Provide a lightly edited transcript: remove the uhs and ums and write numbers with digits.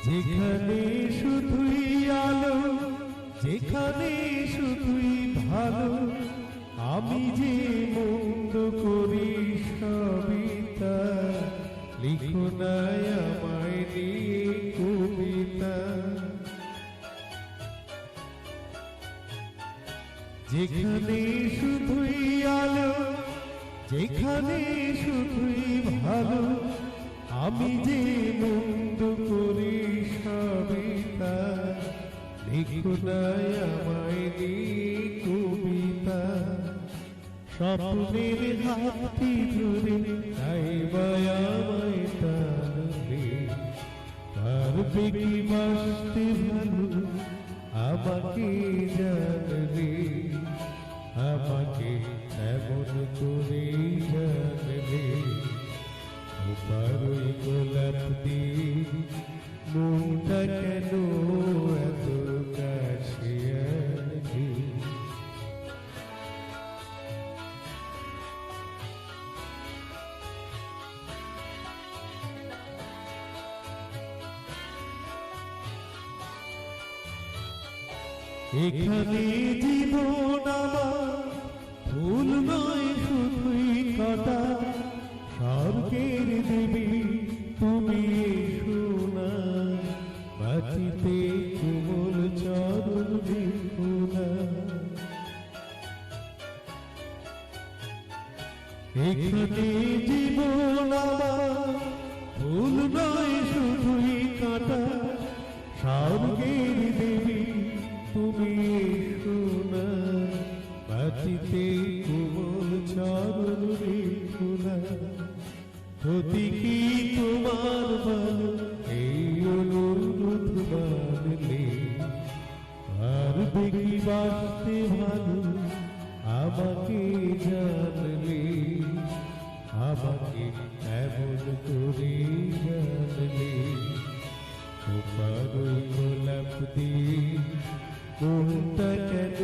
যেখানে শুধুই আলো, যেখানে শুধুই ভালো, আমি যে মন্দ করি সবই তা। লিখো না আমায় নিয়ে কবিতা। যেখানে শুধুই আলো, যেখানে শুধুই ভালো, আমি যে মন্দ করি সবই তা। লিখো না আমায় নিয়ে কবিতা। স্বপ্নের হাতটি ধরে চাইবা আমায় টানলে, পারবে কি বাসতে ভালো আমাকে জানলে, আমাকে এমন করে জানলে। পারই গোলাপ দিয়ে মনটা কেন এত কাছে আনলি। এখানে জীবন আমার ফুল নয় শুধুই কাঁটা। স্বর্গের দেবী তুমি সোনা, মাটিতে কোমল চরণ দেখোনা। এখানে জীবন আমার ফুল নয় শুধুই কাঁটা। স্বর্গের দেবী তুমি সোনা, মাটিতে কোমল চরণ দেখোনা। ক্ষতি কি তোমার ভালো এই অনুরোধ মানলে, আর দেখি বাঁচতে ভালো আমাকে জানলে, আমাকে এমন করে জানলে। পারই গোলাপ দিয়ে মনটা কেন